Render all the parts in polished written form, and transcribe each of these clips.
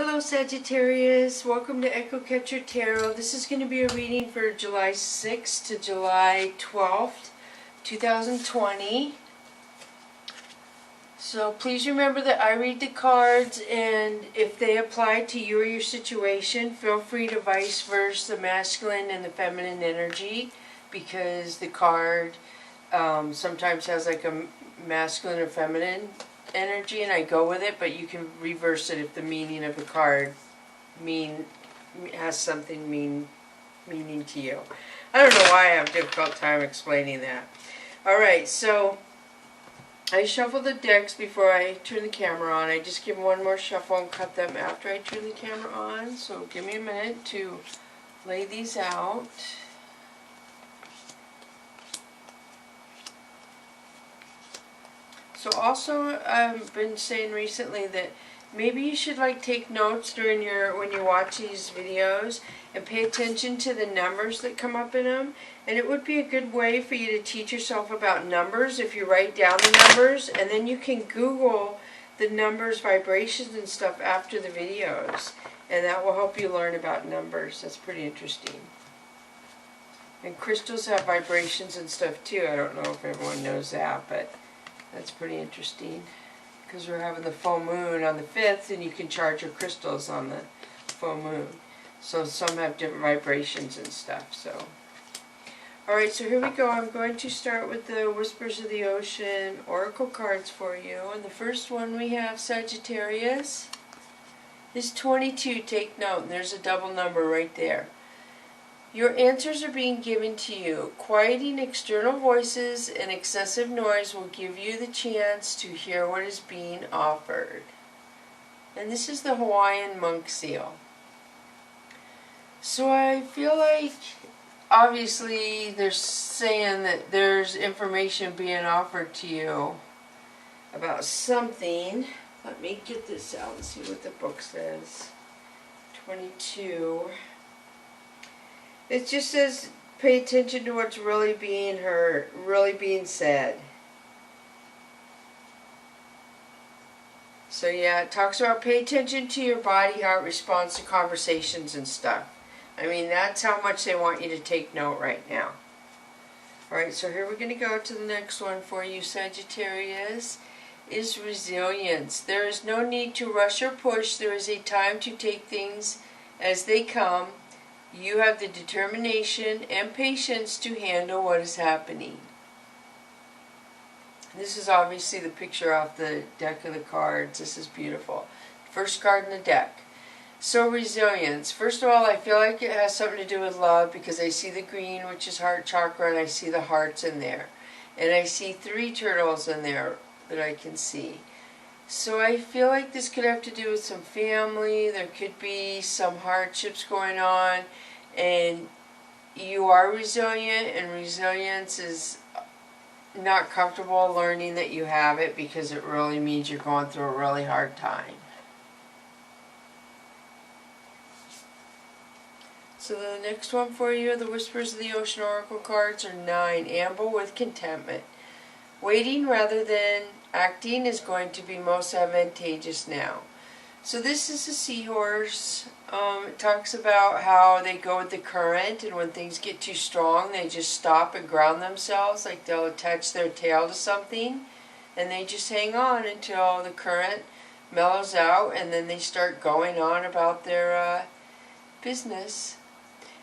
Hello Sagittarius, welcome to Echo Catcher Tarot. This is going to be a reading for July 6th to July 12th, 2020. So please remember that I read the cards, and if they apply to you or your situation, feel free to vice versa the masculine and the feminine energy, because the card sometimes has like a masculine or feminine energy and I go with it, but you can reverse it if the meaning of the card has something meaning to you. I don't know why I have a difficult time explaining that. Alright, so I shuffle the decks before I turn the camera on. I just give them one more shuffle and cut them after I turn the camera on. So give me a minute to lay these out. So also, I've been saying recently that maybe you should take notes when you watch these videos and pay attention to the numbers that come up in them. And it would be a good way for you to teach yourself about numbers if you write down the numbers, and then you can Google the numbers, vibrations and stuff after the videos, and that will help you learn about numbers. That's pretty interesting. And crystals have vibrations and stuff too. I don't know if everyone knows that, but that's pretty interesting, because we're having the full moon on the 5th, and you can charge your crystals on the full moon. So some have different vibrations and stuff. So, alright, so here we go. I'm going to start with the Whispers of the Ocean Oracle cards for you. And the first one we have, Sagittarius, is 22. Take note, and there's a double number right there. Your answers are being given to you. Quieting external voices and excessive noise will give you the chance to hear what is being offered. And this is the Hawaiian monk seal. So I feel like, obviously, they're saying that there's information being offered to you about something. Let me get this out and see what the book says. 22. It just says, pay attention to what's really being heard, really being said. So yeah, it talks about pay attention to your body, how it responds to conversations and stuff. I mean, that's how much they want you to take note right now. Alright, so here we're going to go to the next one for you, Sagittarius, is resilience. There is no need to rush or push. There is a time to take things as they come. You have the determination and patience to handle what is happening. This is obviously the picture off the deck of the cards. This is beautiful. First card in the deck. So resilience. First of all, I feel like it has something to do with love, because I see the green, which is heart chakra, and I see the hearts in there. And I see 3 turtles in there that I can see. So I feel like this could have to do with some family. There could be some hardships going on, and you are resilient, and resilience is not comfortable learning that you have it, because it really means you're going through a really hard time. So the next one for you, the Whispers of the Ocean Oracle cards, are 9. Amble with contentment. Waiting rather than acting is going to be most advantageous now. So this is a seahorse. It talks about how they go with the current, and when things get too strong, they just stop and ground themselves. Like they'll attach their tail to something, and they just hang on until the current mellows out, and then they start going on about their business.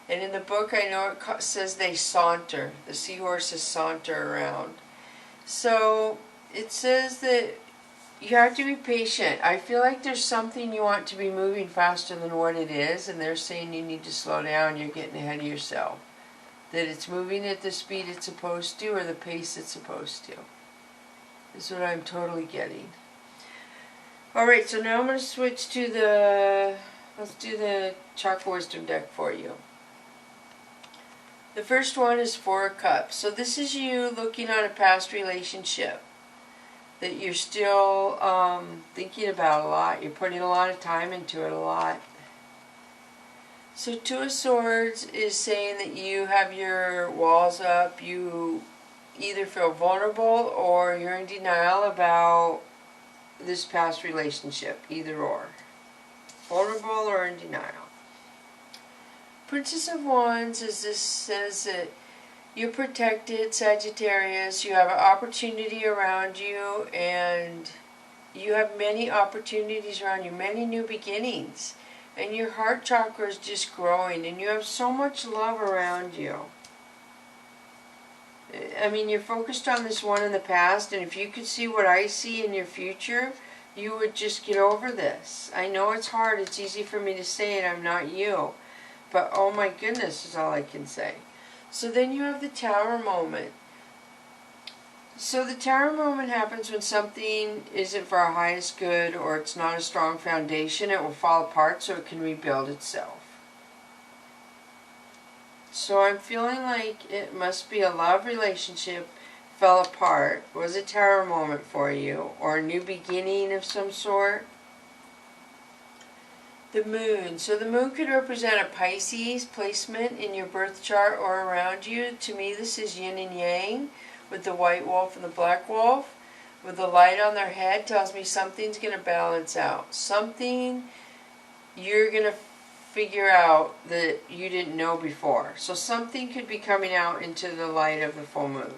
And in the book, I know it says they saunter. The seahorses saunter around. So it says that you have to be patient. I feel like there's something you want to be moving faster than what it is, and they're saying you need to slow down, you're getting ahead of yourself. That it's moving at the speed it's supposed to, or the pace it's supposed to. Is what I'm totally getting. Alright, so now I'm going to switch to let's do the Chakra Wisdom deck for you. The first one is 4 of Cups. So this is you looking at a past relationship that you're still thinking about a lot. You're putting a lot of time into it a lot. So 2 of Swords is saying that you have your walls up. You either feel vulnerable or you're in denial about this past relationship. Either or. vulnerable or in denial. Princess of Wands, as this says that you're protected, Sagittarius. You have an opportunity around you, and you have many opportunities around you, many new beginnings. And your heart chakra is just growing, and you have so much love around you. I mean, you're focused on this one in the past, and if you could see what I see in your future, you would just get over this. I know it's hard. It's easy for me to say it. I'm not you. But oh my goodness is all I can say. So then you have the Tower moment. So the Tower moment happens when something isn't for our highest good, or it's not a strong foundation. It will fall apart so it can rebuild itself. So I'm feeling like it must be a love relationship fell apart, was a Tower moment for you, or a new beginning of some sort. The Moon. So the Moon could represent a Pisces placement in your birth chart or around you. To me, this is yin and yang, with the white wolf and the black wolf. With the light on their head tells me something's going to balance out. Something you're going to figure out that you didn't know before. So something could be coming out into the light of the full moon.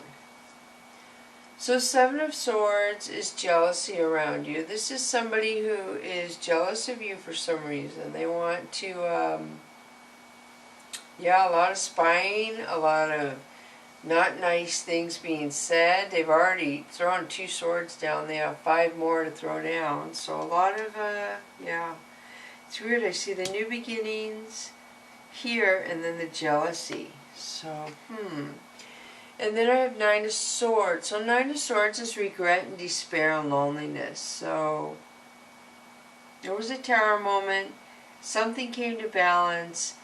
So Seven of Swords is jealousy around you. This is somebody who is jealous of you for some reason. They want to, a lot of spying, a lot of not nice things being said. They've already thrown 2 swords down. They have 5 more to throw down. So a lot of, It's weird. I see the new beginnings here and then the jealousy. So, And then I have 9 of Swords. So 9 of Swords is regret and despair and loneliness. So there was a Tower moment. Something came to balance.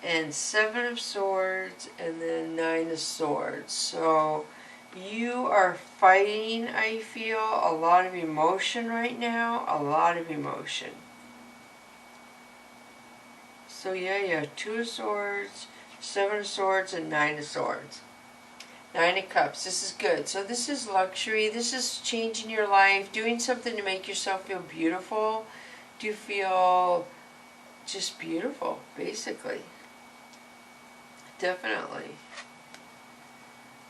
And 7 of Swords and then 9 of Swords. So you are fighting, I feel, a lot of emotion right now. A lot of emotion. So yeah, you have 2 of Swords, 7 of Swords, and 9 of Swords. 9 of Cups. This is good. So this is luxury. This is changing your life, doing something to make yourself feel beautiful. Do you feel just beautiful, basically? Definitely.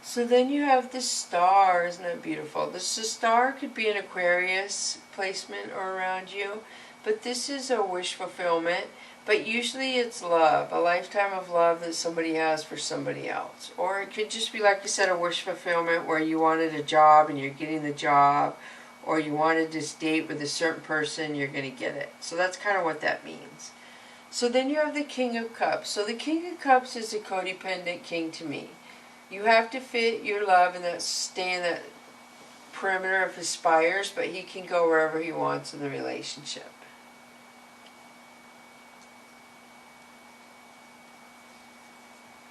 So then you have the Star. Isn't that beautiful? The Star could be an Aquarius placement or around you, but this is a wish fulfillment. But usually it's love, a lifetime of love that somebody has for somebody else. Or it could just be, like I said, a wish fulfillment where you wanted a job and you're getting the job, or you wanted to date with a certain person, you're going to get it. So that's kind of what that means. So then you have the King of Cups. So the King of Cups is a codependent king to me. You have to fit your love and that stay in that perimeter of his spires, but he can go wherever he wants in the relationship.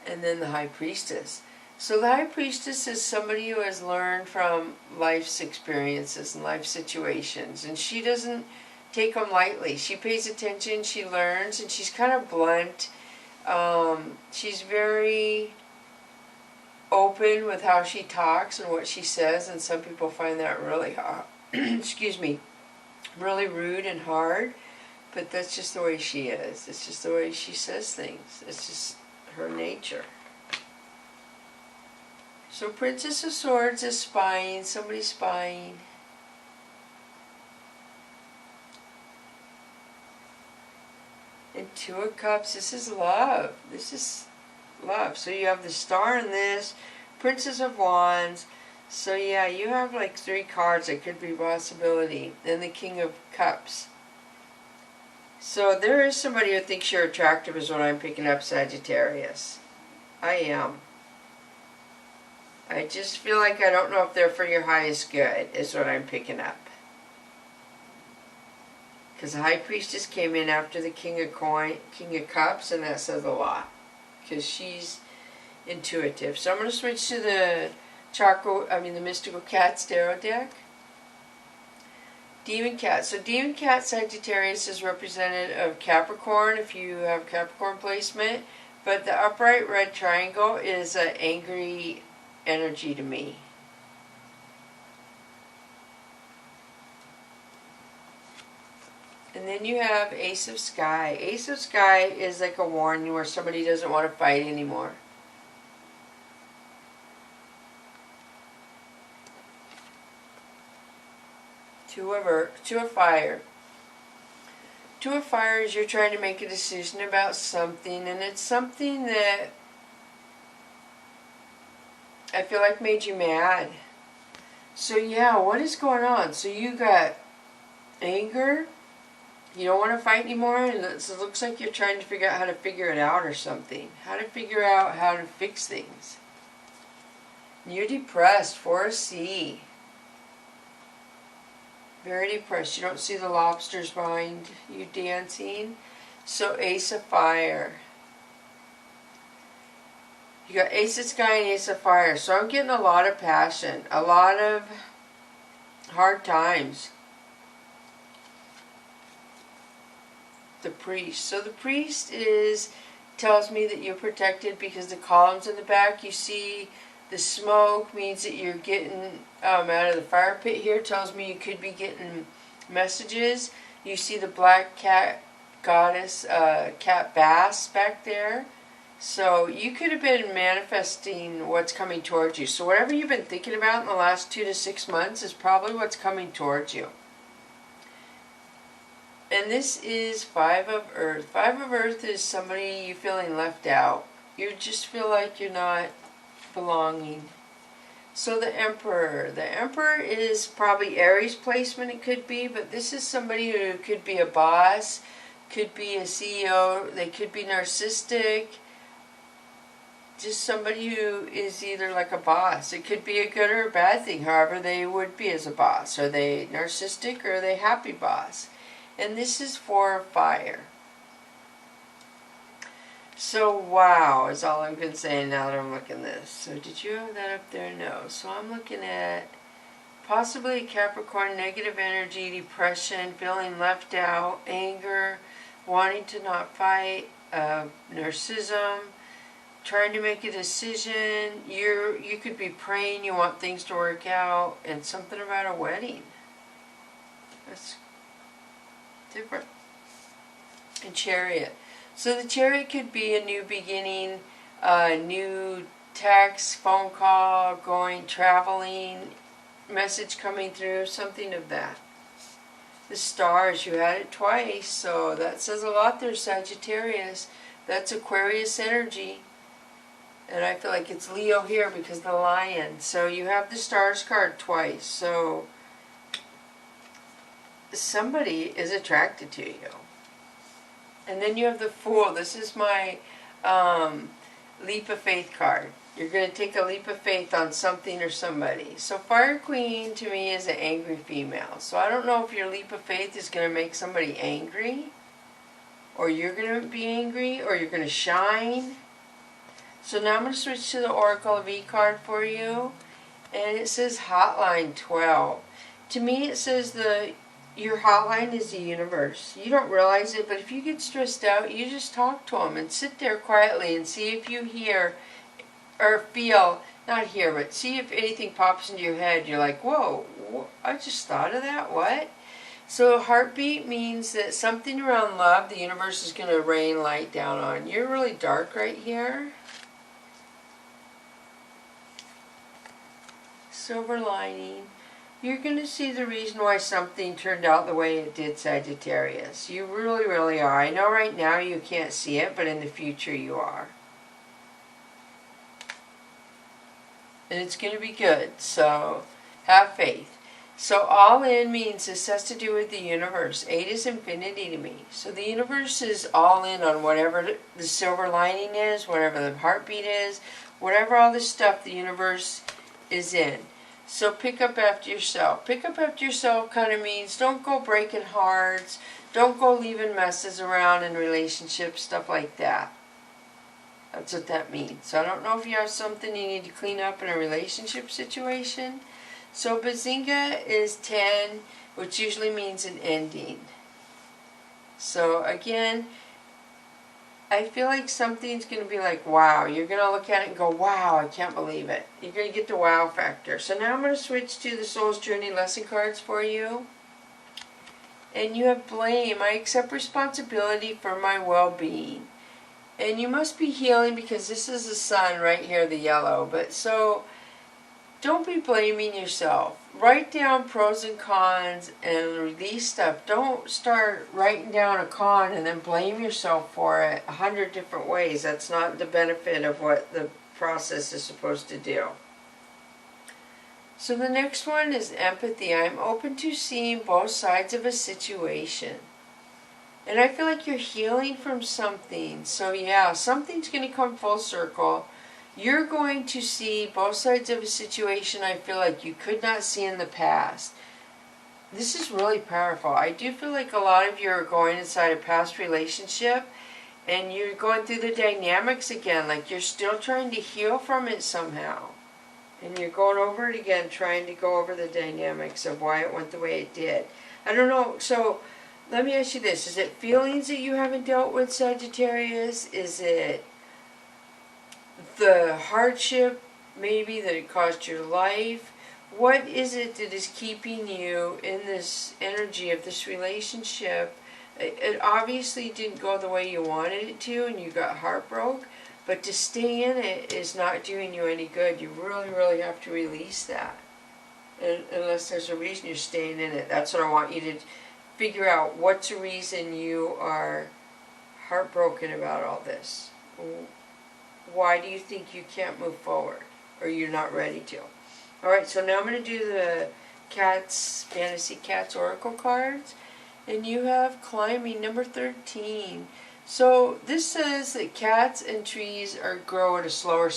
And then the High Priestess. So the High Priestess is somebody who has learned from life's experiences and life situations. And she doesn't take them lightly. She pays attention, she learns, and she's kind of blunt. She's very open with how she talks and what she says. And some people find that really hard. Excuse me. Really rude and hard. But that's just the way she is. It's just the way she says things. It's just her nature. So Princess of Swords is spying, somebody spying. And 2 of Cups, this is love. This is love. So you have the Star in this, Princess of Wands. So yeah, you have like 3 cards that could be a possibility. Then the King of Cups. So there is somebody who thinks you're attractive is what I'm picking up, Sagittarius. I am. I just feel like I don't know if they're for your highest good is what I'm picking up. Because the High Priestess came in after the King of Cups, and that says a lot. Because she's intuitive. So I'm going to switch to the the Mystical Cat Tarot deck. Demon Cat. So Demon Cat Sagittarius is representative of Capricorn if you have Capricorn placement. But the upright red triangle is an angry energy to me. And then you have Ace of Sky. Ace of Sky is like a warning where somebody doesn't want to fight anymore. Two of Fire. Two of Fire is you're trying to make a decision about something, and it's something that I feel like made you mad. So yeah, what is going on? So you got anger. You don't want to fight anymore, and it looks like you're trying to figure out how to figure it out or something. How to figure out how to fix things. You're depressed. For a C. Very depressed. You don't see the lobsters behind you dancing. So Ace of Fire. You got Ace of Sky and Ace of Fire. So I'm getting a lot of passion. A lot of hard times. The Priest. So the Priest tells me that you're protected because the columns in the back, you see the smoke means that you're getting out of the fire pit here. Tells me you could be getting messages. You see the black cat goddess, cat bass back there. So you could have been manifesting what's coming towards you. So whatever you've been thinking about in the last 2 to 6 months is probably what's coming towards you. And this is Five of Earth. Five of Earth is somebody you feeling left out. You just feel like you're not belonging. So the Emperor. The Emperor is probably Aries placement, it could be, but this is somebody who could be a boss, could be a CEO, they could be narcissistic. Just somebody who is either like a boss. It could be a good or a bad thing, however they would be as a boss. Are they narcissistic or are they happy boss? And this is for Fire. So wow is all I'm saying now that I'm looking at this. So did you have that up there? No. So I'm looking at possibly Capricorn, negative energy, depression, feeling left out, anger, wanting to not fight, narcissism, trying to make a decision. You could be praying you want things to work out, and something about a wedding. That's different. And Chariot. So the Chariot could be a new beginning, a new text, phone call, going, traveling, message coming through, something of that. The Stars, you had it twice, so that says a lot there, Sagittarius. That's Aquarius energy. And I feel like it's Leo here because the Lion. So you have the Stars card twice. So somebody is attracted to you. And then you have the Fool. This is my leap of faith card. You're going to take a leap of faith on something or somebody. So Fire Queen to me is an angry female. So I don't know if your leap of faith is going to make somebody angry, or you're going to be angry, or you're going to shine. So now I'm going to switch to the Oracle of E card for you. And it says Hotline 12. To me it says your hotline is the universe. You don't realize it, but if you get stressed out, you just talk to them and sit there quietly and see if you hear or feel, not hear, but see if anything pops into your head. You're like, whoa, I just thought of that, what? So heartbeat means that something around love, the universe is going to rain light down on. You're really dark right here. Silver lining. You're going to see the reason why something turned out the way it did, Sagittarius. You really, really are. I know right now you can't see it, but in the future you are. And it's going to be good, so have faith. So all in means this has to do with the universe. 8 is infinity to me. So the universe is all in on whatever the silver lining is, whatever the heartbeat is, whatever all this stuff the universe is in. So pick up after yourself. Pick up after yourself kind of means don't go breaking hearts. Don't go leaving messes around in relationships, stuff like that. That's what that means. So I don't know if you have something you need to clean up in a relationship situation. So Bazinga is 10, which usually means an ending. So again, I feel like something's going to be like, wow. You're going to look at it and go, wow, I can't believe it. You're going to get the wow factor. So now I'm going to switch to the Soul's Journey lesson cards for you. And you have blame. I accept responsibility for my well-being. And you must be healing because this is the sun right here, the yellow. But so, don't be blaming yourself. Write down pros and cons and release stuff. Don't start writing down a con and then blame yourself for it 100 different ways. That's not the benefit of what the process is supposed to do. So the next one is empathy. I'm open to seeing both sides of a situation. And I feel like you're healing from something. So yeah, something's going to come full circle. You're going to see both sides of a situation I feel like you could not see in the past. This is really powerful. I do feel like a lot of you are going inside a past relationship and you're going through the dynamics again. Like you're still trying to heal from it somehow. And you're going over it again, trying to go over the dynamics of why it went the way it did. I don't know. So let me ask you this. Is it feelings that you haven't dealt with, Sagittarius? Is it the hardship maybe that it cost your life? What is it that is keeping you in this energy of this relationship? It obviously didn't go the way you wanted it to and you got heartbroken. But to stay in it is not doing you any good. You really, really have to release that. And unless there's a reason you're staying in it. That's what I want you to figure out. What's the reason you are heartbroken about all this? Why do you think you can't move forward? Or you're not ready to? Alright, so now I'm going to do the Fantasy Cats Oracle cards. And you have climbing, number 13. So this says that cats and trees grow at a slower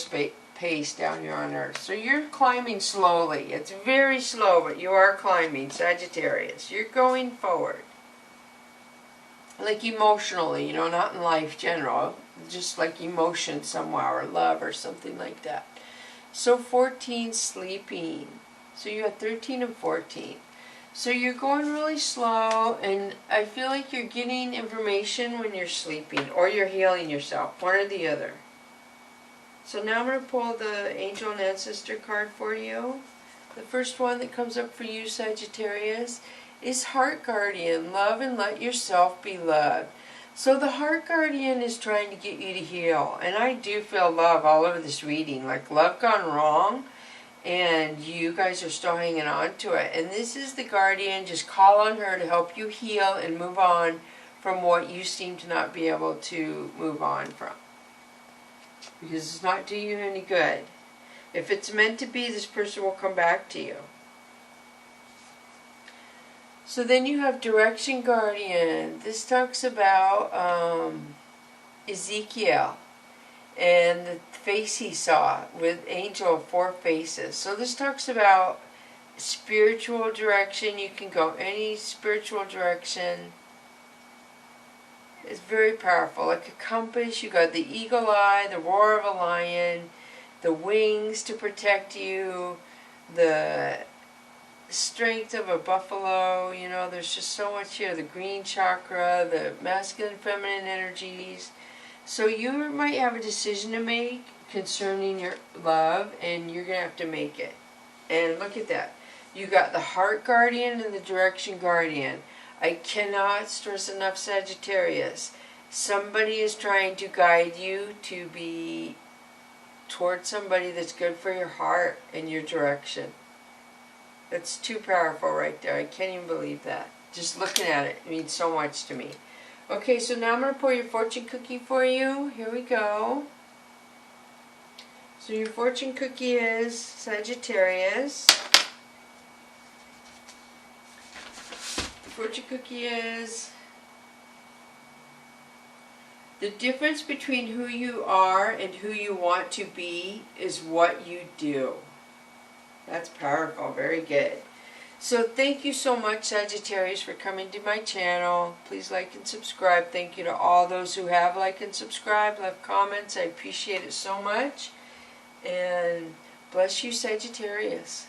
pace down here on Earth. So you're climbing slowly. It's very slow, but you are climbing, Sagittarius. You're going forward. Like emotionally, you know, not in life general. Just like emotion somehow, or love, or something like that. So 14, sleeping. So you have 13 and 14. So you're going really slow, and I feel like you're getting information when you're sleeping, or you're healing yourself, one or the other. So now I'm going to pull the Angel and Ancestor card for you. The first one that comes up for you, Sagittarius, is Heart Guardian. Love and let yourself be loved. So the Heart Guardian is trying to get you to heal, and I do feel love all over this reading, like love gone wrong. And you guys are still hanging on to it. And this is the guardian. Just call on her to help you heal and move on from what you seem to not be able to move on from. Because it's not doing you any good. If it's meant to be, this person will come back to you. So then you have Direction Guardian. This talks about Ezekiel. And the face he saw with angel of 4 faces. So this talks about spiritual direction. You can go any spiritual direction. It's very powerful. Like a compass, you got the eagle eye, the roar of a lion, the wings to protect you, the strength of a buffalo. You know, there's just so much here. The green chakra, the masculine, feminine energies. So you might have a decision to make concerning your love, and you're going to have to make it. And look at that. You got the Heart Guardian and the Direction Guardian. I cannot stress enough, Sagittarius. Somebody is trying to guide you to be towards somebody that's good for your heart and your direction. That's too powerful right there. I can't even believe that. Just looking at it means so much to me. Okay, so now I'm going to pull your fortune cookie for you. Here we go. So your fortune cookie is Sagittarius. The fortune cookie is the difference between who you are and who you want to be is what you do. That's powerful. Very good. So thank you so much, Sagittarius, for coming to my channel. Please like and subscribe. Thank you to all those who have liked and subscribed, left comments. I appreciate it so much. And bless you, Sagittarius.